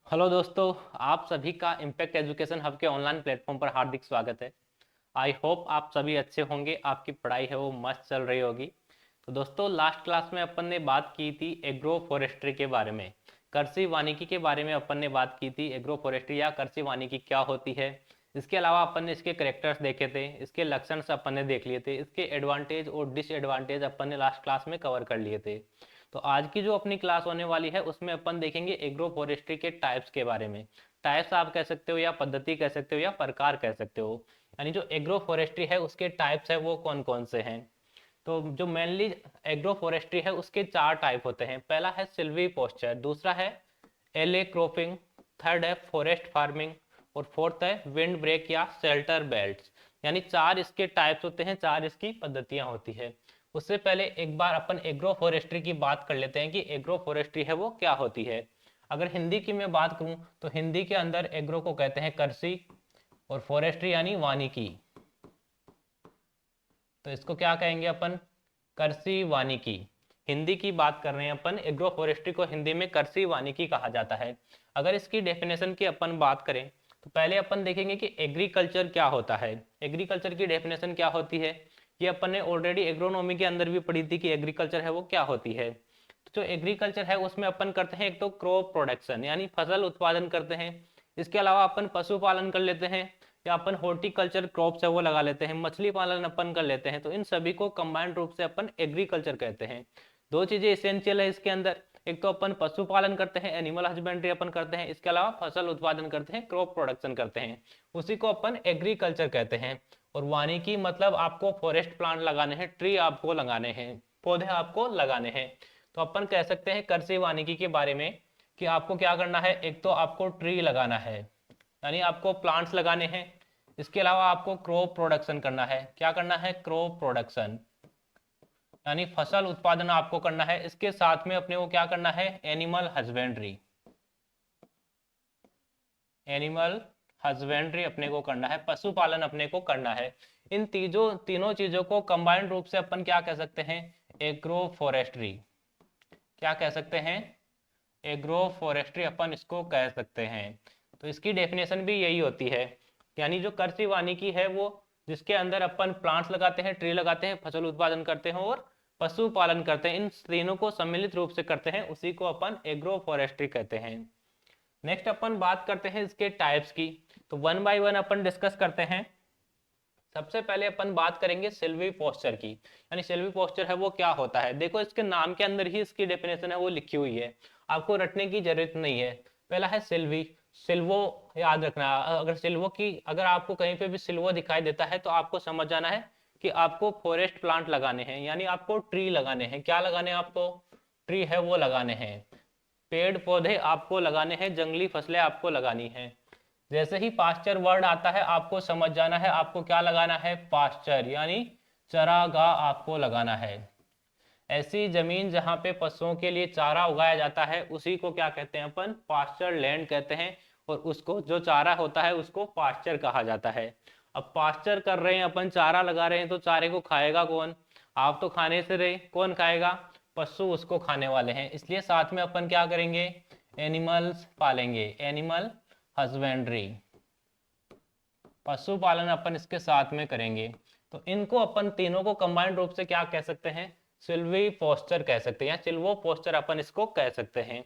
Hello दोस्तों, आप सभी का इम्पैक्ट एजुकेशन हब के ऑनलाइन प्लेटफॉर्म पर हार्दिक स्वागत है। आई होप आप सभी अच्छे होंगे, आपकी पढ़ाई है वो मस्त चल रही होगी। तो दोस्तों, लास्ट क्लास में अपन ने बात की थी एग्रो फॉरेस्ट्री के बारे में, कृषि वानिकी के बारे में अपन ने बात की थी। एग्रो फॉरेस्ट्री या कृषि वानिकी क्या होती है, इसके अलावा अपन ने इसके करेक्टर्स देखे थे, इसके लक्षण अपन ने देख लिए थे, इसके एडवांटेज और डिसएडवांटेज अपन ने लास्ट क्लास में कवर कर लिए थे। तो आज की जो अपनी क्लास होने वाली है उसमें अपन देखेंगे एग्रो फॉरेस्ट्री के टाइप्स के बारे में। टाइप्स आप कह सकते हो या पद्धति कह सकते हो या प्रकार कह सकते हो, यानी जो एग्रो फॉरेस्ट्री है उसके टाइप्स है वो कौन कौन से हैं। तो जो मेनली एग्रो फॉरेस्ट्री है उसके चार टाइप होते हैं। पहला है सिल्वी पोस्चर, दूसरा है एले क्रॉपिंग, थर्ड है फॉरेस्ट फार्मिंग और फोर्थ है विंड ब्रेक या शेल्टर बेल्ट्स। यानी चार इसके टाइप्स होते हैं, चार इसकी पद्धतियां होती है। उससे पहले एक बार अपन एग्रो फॉरेस्ट्री की बात कर लेते हैं कि एग्रो फॉरेस्ट्री है वो क्या होती है। अगर हिंदी की मैं बात करूं तो हिंदी के अंदर एग्रो को कहते हैं कृषि और फॉरेस्ट्री यानी वानिकी। तो इसको क्या कहेंगे अपन, कृषि वानिकी। हिंदी की बात कर रहे हैं अपन, एग्रो फॉरेस्ट्री को हिंदी में कृषि वानिकी कहा जाता है। अगर इसकी डेफिनेशन की अपन बात करें तो पहले अपन देखेंगे कि एग्रीकल्चर क्या होता है। एग्रीकल्चर की डेफिनेशन क्या होती है, ये अपन ने ऑलरेडी एग्रोनॉमी के अंदर भी पढ़ी थी कि एग्रीकल्चर है वो क्या होती है। तो जो एग्रीकल्चर है उसमें अपन करते हैं एक तो क्रॉप प्रोडक्शन यानी फसल उत्पादन करते हैं। इसके अलावा अपन पशुपालन कर लेते हैं या अपन हॉर्टिकल्चर क्रॉप्स है वो लगा लेते हैं, मछली पालन अपन कर लेते हैं। तो इन सभी को कंबाइंड रूप से अपन एग्रीकल्चर कहते हैं। दो चीजें एसेंशियल है इसके अंदर, एक तो अपन पशुपालन करते हैं, एनिमल हस्बेंड्री अपन करते हैं, इसके अलावा फसल उत्पादन करते हैं, क्रॉप प्रोडक्शन करते हैं, उसी को अपन एग्रीकल्चर कहते हैं। और वानिकी मतलब आपको फॉरेस्ट प्लांट लगाने हैं, ट्री आपको लगाने हैं, पौधे आपको लगाने हैं। तो अपन कह सकते हैं कृषि वानिकी के बारे में कि आपको क्या करना है, एक तो आपको ट्री लगाना है यानी आपको प्लांट्स लगाने हैं। इसके अलावा आपको क्रॉप प्रोडक्शन करना है। क्या करना है, क्रॉप प्रोडक्शन यानी फसल उत्पादन आपको करना है। इसके साथ में अपने को क्या करना है, एनिमल हस्बेंड्री। एनिमल हस्बेंड्री अपने को करना है, पशुपालन अपने को करना है। इन तीनों चीजों को कंबाइंड रूप से अपन क्या कह सकते हैं, एग्रो फॉरेस्ट्री। क्या कह सकते हैं, एग्रो फॉरेस्ट्री अपन इसको कह सकते हैं। तो इसकी डेफिनेशन भी यही होती है, यानी जो कृषि वानिकी है वो जिसके अंदर अपन प्लांट्स लगाते हैं, ट्री लगाते हैं, फसल उत्पादन करते हैं और पशुपालन करते हैं, इन तीनों को सम्मिलित रूप से करते हैं, उसी को अपन एग्रो फॉरेस्ट्री कहते हैं। नेक्स्ट अपन बात करते हैं इसके टाइप्स की। तो one by one upon discuss करते हैं। सबसे पहले अपन बात करेंगे सिल्वी पोस्चर की, यानी सिल्वी पोस्चर है वो क्या होता है। देखो इसके नाम के अंदर ही इसकी डेफिनेशन है वो लिखी हुई है, आपको रटने की जरूरत नहीं है। पहला है सिल्वी, सिल्वो याद रखना। अगर सिल्वो की अगर आपको कहीं पे भी सिल्वो दिखाई देता है तो आपको समझ जाना है कि आपको फॉरेस्ट प्लांट लगाने हैं, यानी आपको ट्री लगाने हैं। क्या लगाने हैं आपको, ट्री है वो लगाने हैं, पेड़ पौधे आपको लगाने हैं, जंगली फसलें आपको लगानी है। जैसे ही पास्चर वर्ड आता है आपको समझ जाना है आपको क्या लगाना है, पास्चर यानी चरागाह आपको लगाना है। ऐसी जमीन जहां पे पशुओं के लिए चारा उगाया जाता है उसी को क्या कहते हैं अपन, पास्चर लैंड कहते हैं। और उसको जो चारा होता है उसको पास्चर कहा जाता है। अब पास्चर कर रहे हैं अपन, चारा लगा रहे हैं, तो चारे को खाएगा कौन, आप तो खाने से रहे, कौन खाएगा, पशु उसको खाने वाले हैं। इसलिए साथ में अपन क्या करेंगे, एनिमल्स पालेंगे, एनिमल हस्बेंड्री, पशुपालन अपन इसके साथ में करेंगे। तो इनको अपन तीनों को कंबाइंड रूप से क्या कह सकते हैं, सिल्वी पोस्चर कह सकते हैं या सिल्वो पोस्चर अपन इसको कह सकते हैं।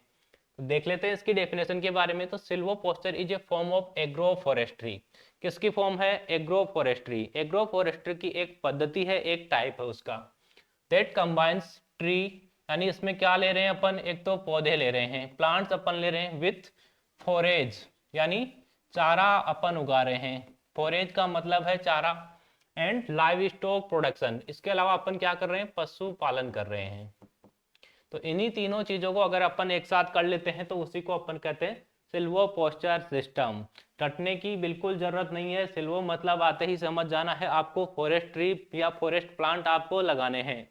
तो देख लेते हैं इसकी डेफिनेशन के बारे में। तो silvopasture is a form of agroforestry. किसकी फॉर्म है, एग्रो फॉरेस्ट्री। एग्रो फॉरेस्ट्री की एक पद्धति है, एक टाइप है उसका, दैट कंबाइंस ट्री, यानी इसमें क्या ले रहे हैं अपन, एक तो पौधे ले रहे हैं, प्लांट्स अपन ले रहे हैं, विथ फॉरेज यानी चारा अपन उगा रहे हैं। फॉरेज का मतलब है चारा, एंड लाइव स्टॉक प्रोडक्शन, इसके अलावा अपन क्या कर रहे हैं, पशु पालन कर रहे हैं। तो इन्हीं तीनों चीजों को अगर अपन एक साथ कर लेते हैं तो उसी को अपन कहते हैं सिल्वो पोस्चर सिस्टम। रटने की बिल्कुल जरूरत नहीं है, सिल्वो मतलब आते ही समझ जाना है आपको, फॉरेस्ट ट्री या फॉरेस्ट प्लांट आपको लगाने हैं।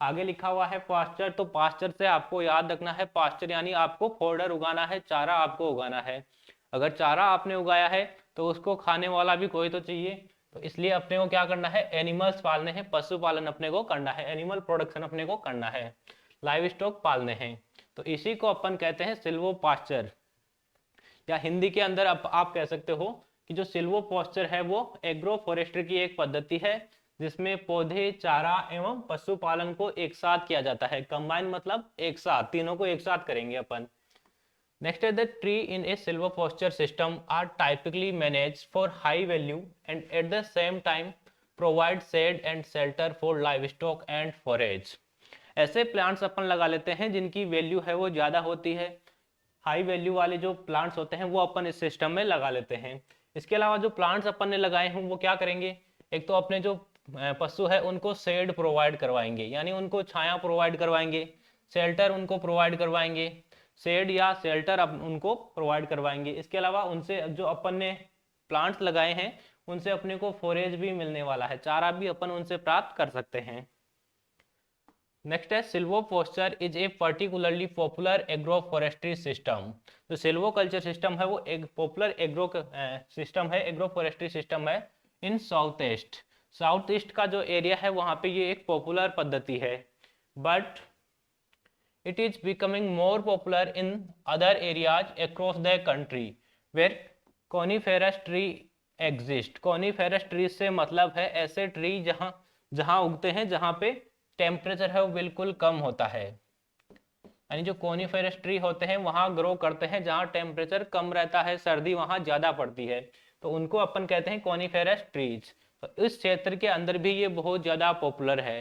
आगे लिखा हुआ है पास्चर, तो पास्चर से आपको याद रखना है, पास्चर यानी आपको फोर्डर उगाना है, चारा आपको उगाना है। अगर चारा आपने उगाया है तो उसको खाने वाला भी कोई तो चाहिए। तो इसलिए अपने को क्या करना है, एनिमल्स पालने हैं, पशुपालन अपने को करना है, एनिमल प्रोडक्शन अपने को करना है, लाइव स्टॉक पालने हैं। तो इसी को अपन कहते हैं सिल्वो पास्चर। या हिंदी के अंदर आप कह सकते हो कि जो सिल्वोपोस्चर है वो एग्रो फॉरेस्ट्री की एक पद्धति है जिसमें पौधे, चारा एवं पशुपालन को एक साथ किया जाता है। कंबाइन मतलब एक साथ, तीनों को एक साथ करेंगे अपन। Next is the tree in a silvopasture system are typically managed for high value and at the same time provide shade and shelter for livestock and forage। ऐसे प्लांट्स अपन लगा लेते हैं जिनकी वैल्यू है वो ज़्यादा होती है। हाई वैल्यू वाले जो प्लांट्स होते हैं वो अपन इस सिस्टम में लगा लेते हैं। इसके अलावा जो प्लांट्स अपन ने लगाए हैं वो क्या करेंगे, एक तो अपने जो पशु है उनको शेड प्रोवाइड करवाएंगे, यानी उनको छाया प्रोवाइड करवाएंगे, शेल्टर उनको प्रोवाइड करवाएंगे, शेड या शेल्टर उनको प्रोवाइड करवाएंगे। इसके अलावा उनसे जो अपन ने प्लांट्स लगाए हैं उनसे अपने को फोरेज भी मिलने वाला है, चारा भी अपन उनसे प्राप्त कर सकते हैं। नेक्स्ट है silvopasture is a particularly popular agroforestry system. जो सिल्वोकल्चर सिस्टम है वो एक पॉपुलर एग्रो सिस्टम है, एग्रो फॉरेस्ट्री सिस्टम है इन साउथ ईस्ट का जो एरिया है वहाँ पे ये एक पॉपुलर पद्धति है। But it is becoming more popular in other areas across the country where coniferous tree exist। coniferous tree से मतलब है ऐसे ट्री जहां उगते हैं जहां पे टेम्परेचर है वो बिल्कुल कम होता है, यानी जो coniferous ट्री होते हैं वहां ग्रो करते हैं जहां टेम्परेचर कम रहता है, सर्दी वहां ज्यादा पड़ती है, तो उनको अपन कहते हैं coniferous trees। तो इस क्षेत्र के अंदर भी ये बहुत ज्यादा पॉपुलर है।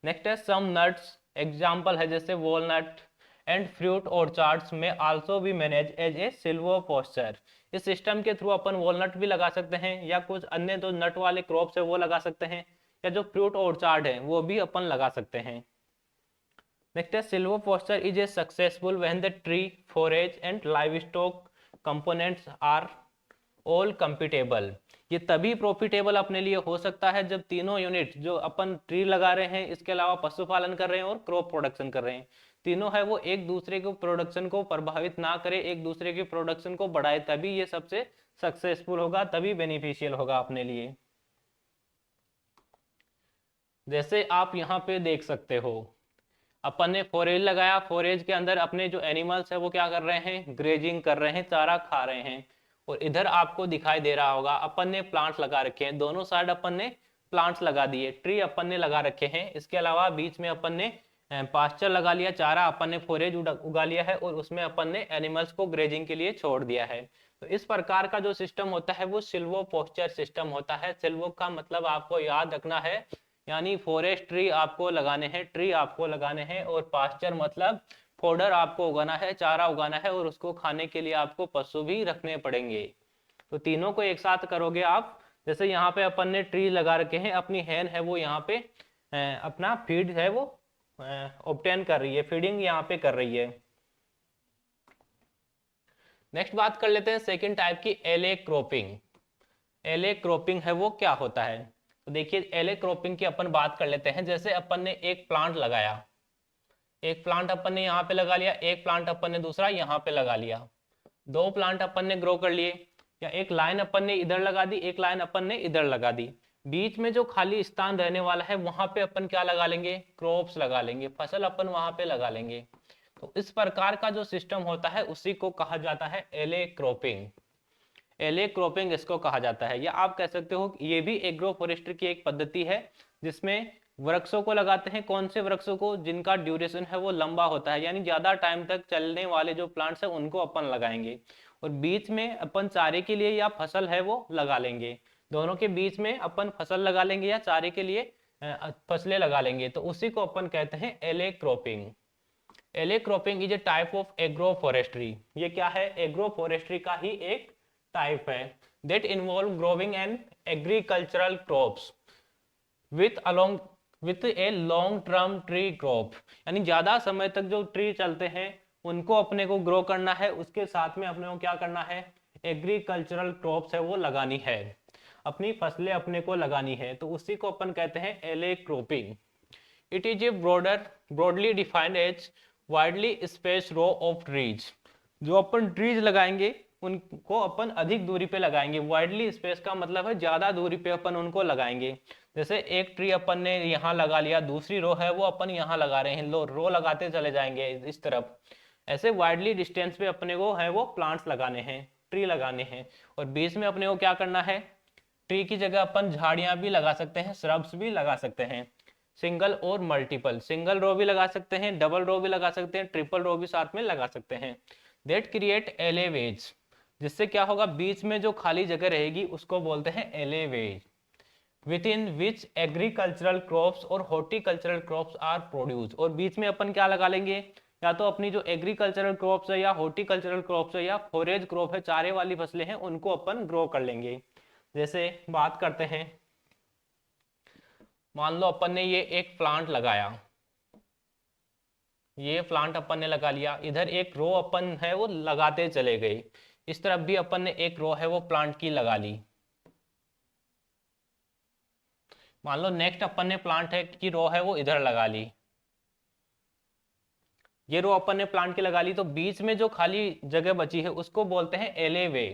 नेक्स्ट है सम नट्स, एग्जाम्पल है जैसे वॉलनट एंड फ्रूट ऑर्चार्ड्स में आल्सो भी मैनेज एज ए सिल्वोपोस्चर। इस सिस्टम के थ्रू अपन वॉलनट भी लगा सकते हैं या कुछ अन्य जो नट वाले क्रॉप्स है वो लगा सकते हैं, या जो फ्रूट ऑर्चार्ड है वो भी अपन लगा सकते हैं। नेक्स्ट है silvopasture is a successful when the tree, forage and livestock components are all compatible. ये तभी प्रॉफिटेबल अपने लिए हो सकता है जब तीनों यूनिट, जो अपन ट्री लगा रहे हैं इसके अलावा पशुपालन कर रहे हैं और क्रॉप प्रोडक्शन कर रहे हैं, तीनों है वो एक दूसरे के प्रोडक्शन को प्रभावित ना करे, एक दूसरे के प्रोडक्शन को बढ़ाए, तभी ये सबसे सक्सेसफुल होगा, तभी बेनिफिशियल होगा अपने लिए। जैसे आप यहाँ पे देख सकते हो अपन ने फोरेज लगाया, फोरेज के अंदर अपने जो एनिमल्स है वो क्या कर रहे हैं, ग्रेजिंग कर रहे हैं, चारा खा रहे हैं। और इधर आपको दिखाई दे रहा होगा अपन ने प्लांट्स लगा रखे हैं, दोनों साइड अपन ने प्लांट्स लगा दिए, ट्री अपन ने लगा रखे हैं। इसके अलावा बीच में अपन ने पास्चर लगा लिया, चारा अपन ने फोरेज उगा लिया है और उसमें अपन ने एनिमल्स को ग्रेजिंग के लिए छोड़ दिया है। तो इस प्रकार का जो सिस्टम होता है वो सिल्वोपोस्चर सिस्टम होता है। सिल्वो का मतलब आपको याद रखना है, यानी फॉरेस्ट ट्री आपको लगाने हैं, ट्री आपको लगाने हैं, और पास्चर मतलब फोडर आपको उगाना है, चारा उगाना है, और उसको खाने के लिए आपको पशु भी रखने पड़ेंगे। तो तीनों को एक साथ करोगे आप। जैसे यहाँ पे अपन ने ट्री लगा रखे हैं, अपनी हैन है वो यहाँ पे अपना फीड है वो ऑब्टेन कर रही है, फीडिंग यहाँ पे कर रही है। नेक्स्ट बात कर लेते हैं सेकेंड टाइप की, एले क्रॉपिंग। एले क्रॉपिंग है वो क्या होता है, तो देखिए एले क्रॉपिंग की अपन बात कर लेते हैं। जैसे अपन ने एक प्लांट लगाया, एक प्लांट अपन ने यहाँ पे लगा लिया, एक प्लांट अपन ने दूसरा यहाँ पे लगा लिया, दो प्लांट अपन ने ग्रो कर लिए, या एक लाइन अपन ने इधर लगा दी, एक लाइन अपन ने इधर लगा दी। बीच में जो खाली स्थान रहने वाला है वहां पे अपन क्या लगा लेंगे, क्रॉप्स लगा लेंगे, फसल अपन वहां पे लगा लेंगे। तो इस प्रकार का जो सिस्टम होता है उसी को कहा जाता है एले क्रॉपिंग। एले क्रॉपिंग इसको कहा जाता है, या आप कह सकते हो ये भी एग्रो फॉरेस्ट्री की एक पद्धति है जिसमें वृक्षों को लगाते हैं। कौन से वृक्षों को, जिनका ड्यूरेशन है वो लंबा होता है, यानी ज्यादा टाइम तक चलने वाले जो प्लांट्स है उनको अपन लगाएंगे, और बीच में अपन चारे के लिए या फसल है वो लगा लेंगे। दोनों के बीच में अपन फसल लगा लेंगे या चारे के लिए फसलें लगा लेंगे, तो उसी को अपन कहते हैं एले क्रॉपिंग। एले cropping is a type of agro forestry. ये क्या है, एग्रो फॉरेस्ट्री का ही एक टाइप है। That involve growing and agricultural crops with a long term tree crop, यानी ज्यादा समय तक जो ट्री चलते हैं उनको अपने को ग्रो करना है, उसके साथ में अपने को क्या करना है, एग्रीकल्चरल क्रॉप्स है वो लगानी है, अपनी फसलें अपने को लगानी है, तो उसी को अपन कहते हैं alley cropping. It is a broadly defined as widely space row of trees. जो अपन ट्रीज लगाएंगे उनको अपन अधिक दूरी पे लगाएंगे। वाइडली स्पेस का मतलब है ज्यादा दूरी पे अपन उनको लगाएंगे। जैसे एक ट्री अपन ने यहाँ लगा लिया, दूसरी रो है वो अपन यहाँ लगा रहे हैं, रो लगाते चले जाएंगे इस तरफ, ऐसे वाइडली डिस्टेंस पे अपने को है वो प्लांट्स लगाने हैं, ट्री लगाने हैं। और बीच में अपने को क्या करना है, ट्री की जगह अपन झाड़ियां भी लगा सकते हैं, श्रब्स भी लगा सकते हैं, सिंगल और मल्टीपल, सिंगल रो भी लगा सकते हैं, डबल रो भी लगा सकते हैं, ट्रिपल रो भी साथ में लगा सकते हैं। दैट क्रिएट एलेवेज, जिससे क्या होगा, बीच में जो खाली जगह रहेगी उसको बोलते हैं alleyways, within which agricultural crops और हॉर्टिकल्चरल क्रॉप्स आर प्रोड्यूस। और बीच में अपन क्या लगा लेंगे, या तो अपनी जो एग्रीकल्चरल क्रॉप्स है या हॉर्टिकल्चरल क्रॉप्स है या फॉरेज क्रॉप है, चारे वाली फसलें हैं, उनको अपन ग्रो कर लेंगे। जैसे बात करते हैं, मान लो अपन ने ये एक प्लांट लगाया, ये प्लांट अपन ने लगा लिया, इधर एक रो अपन है वो लगाते चले गए, इस तरफ भी अपन ने एक रो है वो प्लांट की लगा ली। मान लो नेक्स्ट अपन ने प्लांट है की रो है वो इधर लगा ली, ये रो अपन ने प्लांट की लगा ली, तो बीच में जो खाली जगह बची है उसको बोलते हैं एलेवे।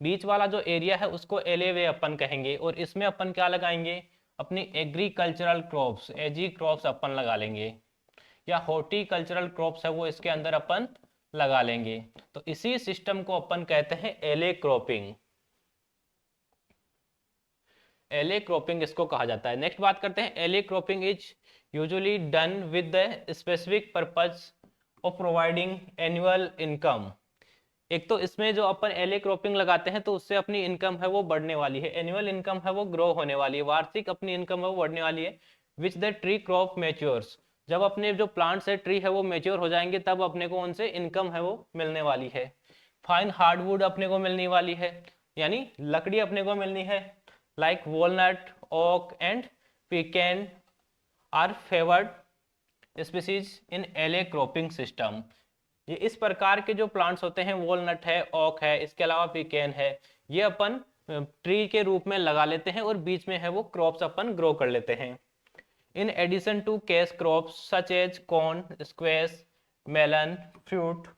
बीच वाला जो एरिया है उसको एलेवे अपन कहेंगे, और इसमें अपन क्या लगाएंगे, अपनी एग्रीकल्चरल क्रॉप्स, एजी क्रॉप्स अपन लगा लेंगे, या हॉर्टिकल्चरल क्रॉप्स है वो इसके अंदर अपन लगा लेंगे। तो इसी सिस्टम को अपन कहते हैं एले क्रॉपिंग, एले क्रॉपिंग इसको कहा जाता है। नेक्स्ट बात करते हैं, alley cropping is usually done with the specific purpose of providing annual income. एक तो इसमें जो अपन एले क्रॉपिंग लगाते हैं तो उससे अपनी इनकम है वो बढ़ने वाली है, एनुअल इनकम है वो ग्रो होने वाली है, वार्षिक अपनी इनकम है वो बढ़ने वाली है। Which the tree crop matures, जब अपने जो प्लांट्स है ट्री है वो मैच्योर हो जाएंगे तब अपने को उनसे इनकम है वो मिलने वाली है। फाइन हार्डवुड अपने को मिलने वाली है, यानी लकड़ी अपने को मिलनी है, like walnut, oak and pecan are favoured species in alley cropping system. ये इस प्रकार के जो प्लांट्स होते हैं, वॉलनट है, ओक है, इसके अलावा पिकेन है, ये अपन ट्री के रूप में लगा लेते हैं और बीच में है वो क्रॉप्स अपन ग्रो कर लेते हैं। In addition to cash crops such as corn, squash, melon, fruit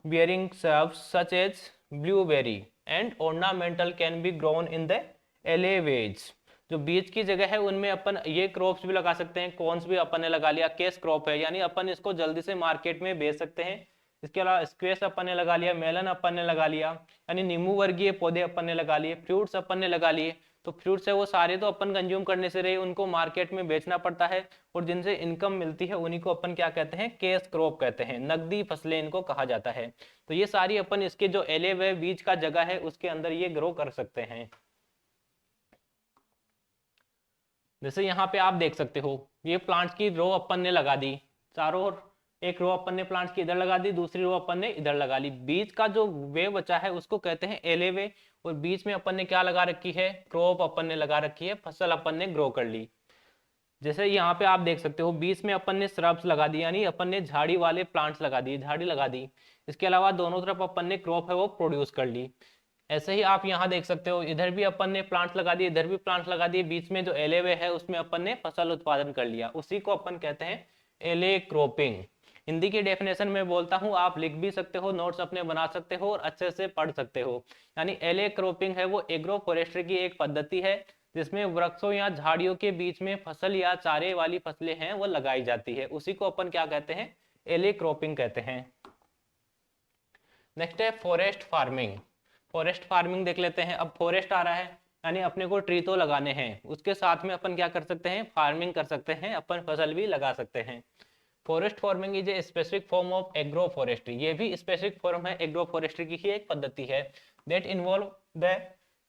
bearing shrubs such as blueberry and ornamental can be grown in the alleways। जो बीच की जगह है उनमें अपन ये क्रॉप्स भी लगा सकते हैं, कॉर्न्स भी अपन ने लगा लिया, केस क्रॉप है यानी अपन इसको जल्दी से मार्केट में बेच सकते हैं। इसके अलावा स्क्वेश अपन ने लगा लिया, मेलन अपन ने लगा लिया, यानी नींबू वर्गीय पौधे अपन ने लगा लिए, फ्रूट्स अपन ने लगा लिए। तो फ्रूट्स है वो सारे तो अपन कंज्यूम करने से रहे, उनको मार्केट में बेचना पड़ता है और जिनसे इनकम मिलती है उन्हीं को अपन क्या कहते हैं, कैश क्रॉप कहते हैं, नकदी फसलें इनको कहा जाता है। तो ये सारी अपन इसके जो एलेव है बीच का जगह है उसके अंदर ये ग्रो कर सकते हैं। जैसे यहाँ पे आप देख सकते हो, ये प्लांट्स की रो अपन ने लगा दी चारों ओर, एक रो अपन ने प्लांट्स की इधर लगा दी, दूसरी रो अपन ने इधर लगा ली, बीच का जो वे बचा है उसको कहते हैं एलेवे। और बीच में अपन ने क्या लगा रखी है, क्रॉप अपन ने लगा रखी है, फसल अपन ने ग्रो कर ली। जैसे यहाँ पे आप देख सकते हो बीच में अपन ने श्रब्स लगा दी, यानी अपन ने झाड़ी वाले प्लांट्स लगा दिए, झाड़ी लगा दी। इसके अलावा दोनों तरफ अपन ने क्रॉप है वो प्रोड्यूस कर ली। ऐसे ही आप यहाँ देख सकते हो, इधर भी अपन ने प्लांट्स लगा दिए, इधर भी प्लांट्स लगा दिए, बीच में जो एलेवे है उसमें अपन ने फसल उत्पादन कर लिया, उसी को अपन कहते हैं एले क्रॉपिंग। हिंदी की डेफिनेशन में बोलता हूँ, आप लिख भी सकते हो, नोट्स अपने बना सकते हो और अच्छे से पढ़ सकते हो। यानी एले क्रॉपिंग है वो एग्रो फॉरेस्ट्री की एक पद्धति है जिसमें वृक्षों या झाड़ियों के बीच में फसल या चारे वाली फसलें हैं वो लगाई जाती है, उसी को अपन क्या कहते हैं, एले क्रॉपिंग कहते हैं। नेक्स्ट है फॉरेस्ट फार्मिंग। फॉरेस्ट फार्मिंग देख लेते हैं। अब फॉरेस्ट आ रहा है यानी अपने को ट्री तो लगाने हैं, उसके साथ में अपन क्या कर सकते हैं, फार्मिंग कर सकते हैं, अपन फसल भी लगा सकते हैं। Forest farming is a specific form of agro forestry, ये भी स्पेसिफिक फॉर्म है एग्रो फॉरेस्ट्री की ही एक पद्धति है। That involve the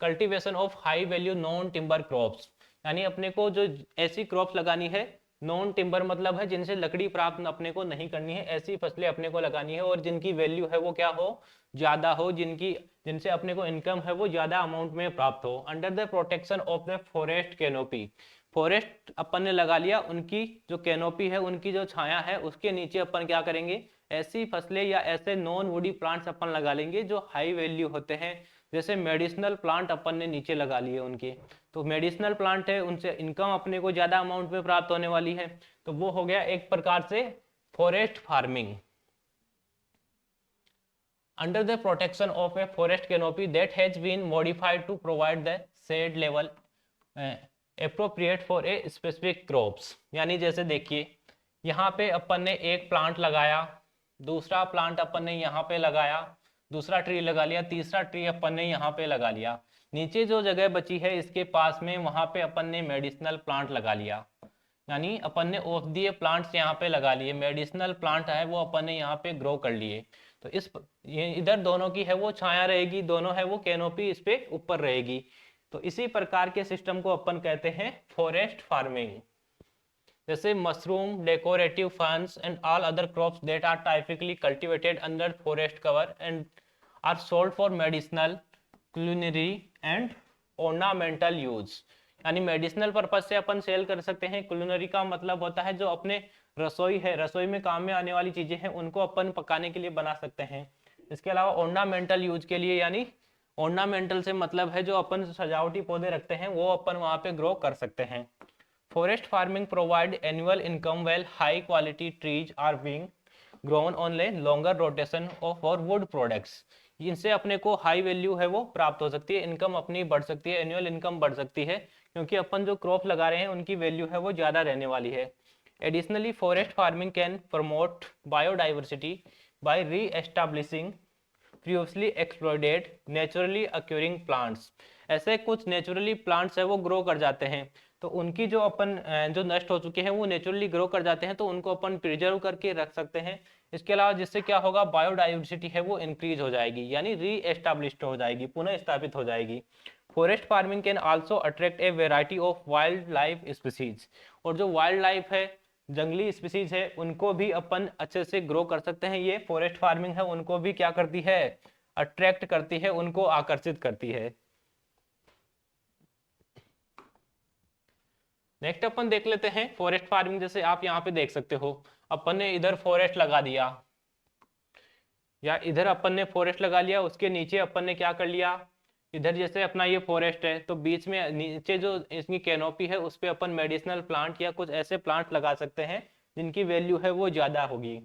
cultivation of high value non timber crops, यानी अपने को जो ऐसी क्रॉप्स लगानी है, नॉन टिम्बर मतलब है जिनसे लकड़ी प्राप्त अपने को नहीं करनी है, ऐसी फसलें अपने को लगानी है और जिनकी वैल्यू है वो क्या हो, ज्यादा हो, जिनसे अपने को इनकम है वो ज्यादा अमाउंट में प्राप्त हो। Under the protection of the forest canopy, forest अपन ने लगा लिया, उनकी जो कैनोपी है, उनकी जो छाया है उसके नीचे अपन क्या करेंगे, ऐसी फसलें या ऐसे नॉन वुडी प्लांट्स अपन लगा लेंगे जो हाई वैल्यू होते हैं। जैसे मेडिसिनल प्लांट अपन ने नीचे लगा लिए उनके, तो मेडिसिनल प्लांट है उनसे इनकम अपने को ज्यादा अमाउंट में प्राप्त होने वाली है, तो वो हो गया एक प्रकार से forest farming. Under the protection of a forest canopy that has been modified to provide the shade level appropriate for a specific crops, यानी जैसे देखिए यहाँ पे अपन ने एक प्लांट लगाया दूसरा प्लांट अपन ने यहाँ पे लगाया, दूसरा ट्री लगा लिया, तीसरा ट्री अपन ने यहाँ पे लगा लिया। नीचे जो जगह बची है इसके पास में, वहां पे अपन ने मेडिसिनल प्लांट लगा लिया, यानी अपन ने औषधीय प्लांट्स यहाँ पे लगा लिए, मेडिसिनल प्लांट है वो अपन ने यहाँ पे ग्रो कर लिए। तो ये इधर दोनों की है वो छाया रहेगी, दोनों है वो कैनोपी इस पे ऊपर रहेगी। तो इसी प्रकार के सिस्टम को अपन कहते हैं फॉरेस्ट फार्मिंग। जैसे mushroom, decorative ferns and all other crops that are typically cultivated under forest cover and are sold for medicinal, culinary and ornamental use. यानी मेडिसिनल पर्पज से अपन सेल कर सकते हैं। क्यूलिनरी का मतलब होता है जो अपने रसोई है, रसोई में काम में आने वाली चीजें हैं उनको अपन पकाने के लिए बना सकते हैं। इसके अलावा ऑर्नामेंटल यूज के लिए, यानी ऑर्नामेंटल से मतलब है जो अपन सजावटी पौधे रखते हैं वो अपन वहां पे ग्रो कर सकते हैं। Forest farming provide annual income well high quality trees are being grown on a longer rotation of for wood products. इनसे अपने को हाई वैल्यू है वो प्राप्त हो सकती है, इनकम अपनी बढ़ सकती है, एनुअल इनकम बढ़ सकती है, क्योंकि अपन जो क्रॉप लगा रहे हैं उनकी वैल्यू है वो ज्यादा रहने वाली है। Additionally forest farming can promote biodiversity by reestablishing previously exploited naturally occurring plants. ऐसे कुछ नेचुरली प्लांट्स है वो ग्रो कर जाते हैं, तो उनकी जो अपन जो नष्ट हो चुके हैं वो नेचुरली ग्रो कर जाते हैं, तो उनको अपन प्रिजर्व करके रख सकते हैं। इसके अलावा जिससे क्या होगा, बायोडाइवर्सिटी है वो इंक्रीज हो जाएगी, यानी री एस्टैब्लिश्ड हो जाएगी, पुनः स्थापित हो जाएगी। Forest farming can also attract A variety of wild life species. और जो वाइल्ड लाइफ है, जंगली स्पीसीज है, उनको भी अपन अच्छे से ग्रो कर सकते हैं। ये फॉरेस्ट फार्मिंग है उनको भी क्या करती है, अट्रैक्ट करती है, उनको आकर्षित करती है। नेक्स्ट अपन देख लेते हैं फॉरेस्ट फार्मिंग। जैसे आप यहाँ पे देख सकते हो, अपन ने इधर फॉरेस्ट लगा दिया, या इधर अपन ने फॉरेस्ट लगा लिया, उसके नीचे अपन ने क्या कर लिया, इधर जैसे अपना ये फॉरेस्ट है तो बीच में नीचे जो इसकी कैनोपी है उस पे अपन मेडिसिनल प्लांट या कुछ ऐसे प्लांट लगा सकते हैं जिनकी वैल्यू है वो ज्यादा होगी।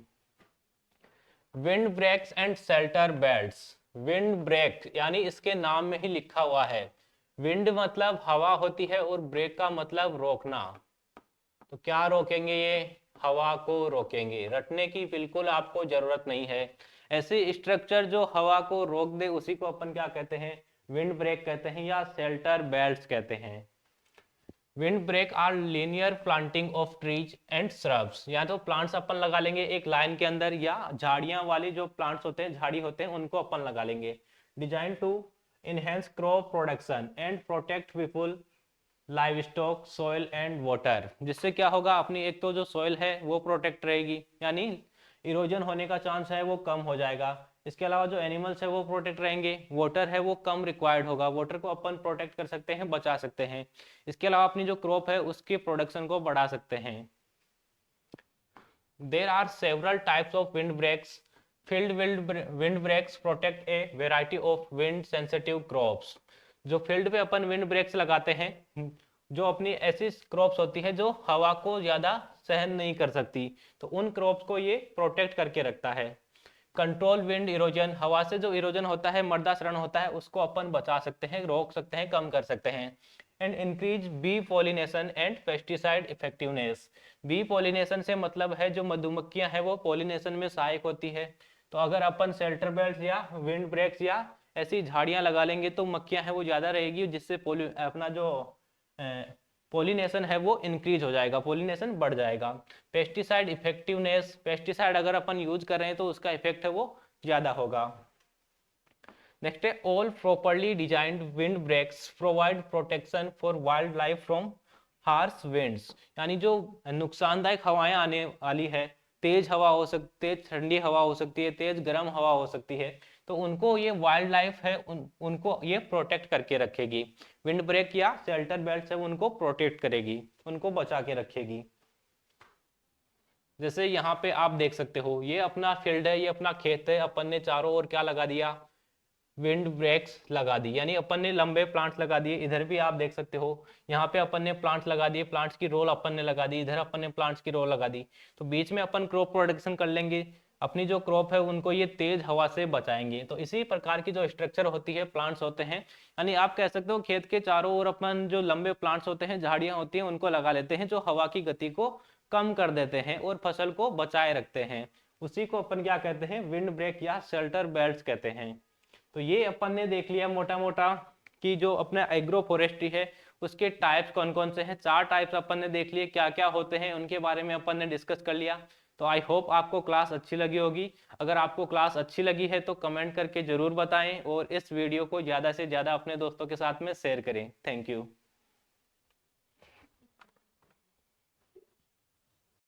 Windbreaks and shelterbelts. Windbreak यानी इसके नाम में ही लिखा हुआ है, विंड मतलब हवा होती है और ब्रेक का मतलब रोकना। तो क्या रोकेंगे, ये हवा को रोकेंगे, रटने की बिल्कुल आपको जरूरत नहीं है। ऐसे स्ट्रक्चर जो हवा को रोक दे उसी को अपन क्या कहते हैं, विंड ब्रेक कहते हैं या शेल्टर बेल्ट्स कहते हैं। Windbreak are linear planting of trees and shrubs. या तो प्लांट्स अपन लगा लेंगे एक लाइन के अंदर, या झाड़ियां वाले जो प्लांट्स होते हैं, झाड़ी होते हैं, उनको अपन लगा लेंगे। Design to enhance crop production and protect people, livestock, soil and water। जिससे क्या होगा, अपनी एक तो जो सोइल है वो प्रोटेक्ट रहेगी, यानी इरोजन होने का चांस है वो कम हो जाएगा। इसके अलावा जो एनिमल्स है वो प्रोटेक्ट रहेंगे, वाटर है वो कम रिक्वायर्ड होगा, वाटर को अपन प्रोटेक्ट कर सकते हैं, बचा सकते हैं। इसके अलावा अपनी जो क्रॉप है उसके प्रोडक्शन को बढ़ा सकते हैं। There are several types of windbreaks. Field windbreaks protect a variety of wind sensitive crops. जो फील्ड पे अपन विंड ब्रेक्स लगाते हैं, जो अपनी ऐसी क्रॉप्स होती है जो हवा को ज्यादा सहन नहीं कर सकती, तो उन क्रॉप्स को ये प्रोटेक्ट करके रखता है। Control wind erosion. हवा से जो इरोजन होता है, मर्दासरण होता है, उसको अपन बचा सकते हैं, रोक सकते हैं, कम कर सकते हैं। And increase bee pollination and pesticide effectiveness. Bee pollination से मतलब है जो मधुमक्खियां हैं वो पॉलिनेशन में सहायक होती है। तो अगर अपन शेल्टर बेल्ट या विंड ब्रेक्स या ऐसी झाड़ियां लगा लेंगे तो मक्खियां हैं वो ज्यादा रहेगी, जिससे अपना जो पॉलिनेशन है वो इंक्रीज हो जाएगा, पॉलिनेशन बढ़ जाएगा। Pesticide effectiveness. पेस्टिसाइड अगर अपन यूज कर रहे हैं तो उसका इफेक्ट है वो ज्यादा होगा। नेक्स्ट है all properly designed windbreaks provide protection for wildlife from harsh winds. यानी जो नुकसानदायक हवाएं आने वाली है, तेज हवा हो सकती, तेज ठंडी हवा हो सकती है, तेज गर्म हवा हो सकती है, तो उनको ये वाइल्ड लाइफ है उनको ये प्रोटेक्ट करके रखेगी। विंड ब्रेक या शेल्टर बेल्ट है उनको प्रोटेक्ट करेगी, उनको बचा के रखेगी। जैसे यहाँ पे आप देख सकते हो, ये अपना फील्ड है, ये अपना खेत है, अपन ने चारों ओर क्या लगा दिया, विंड ब्रेक्स लगा दी, यानी अपन ने लंबे प्लांट्स लगा दिए। इधर भी आप देख सकते हो, यहाँ पे अपन ने प्लांट्स लगा दिए, प्लांट्स की रोल अपन ने लगा दी, इधर अपन ने प्लांट्स की रोल लगा दी। तो बीच में अपन क्रॉप प्रोडक्शन कर लेंगे, अपनी जो क्रॉप है उनको ये तेज हवा से बचाएंगे। तो इसी प्रकार की जो स्ट्रक्चर होती है, प्लांट्स होते हैं, यानी आप कह सकते हो खेत के चारों ओर अपन जो लंबे प्लांट्स होते हैं, झाड़ियां होती हैं, उनको लगा लेते हैं, जो हवा की गति को कम कर देते हैं और फसल को बचाए रखते हैं। उसी को अपन क्या कहते हैं, विंड ब्रेक या शेल्टर बेल्ट्स कहते हैं। तो ये अपन ने देख लिया मोटा मोटा कि जो अपना एग्रो फॉरेस्ट्री है उसके टाइप्स कौन कौन से हैं। 4 टाइप्स अपन ने देख लिए, क्या क्या होते हैं उनके बारे में अपन ने डिस्कस कर लिया। तो आई होप आपको क्लास अच्छी लगी होगी। अगर आपको क्लास अच्छी लगी है तो कमेंट करके जरूर बताएं और इस वीडियो को ज़्यादा से ज़्यादा अपने दोस्तों के साथ में शेयर करें। Thank you.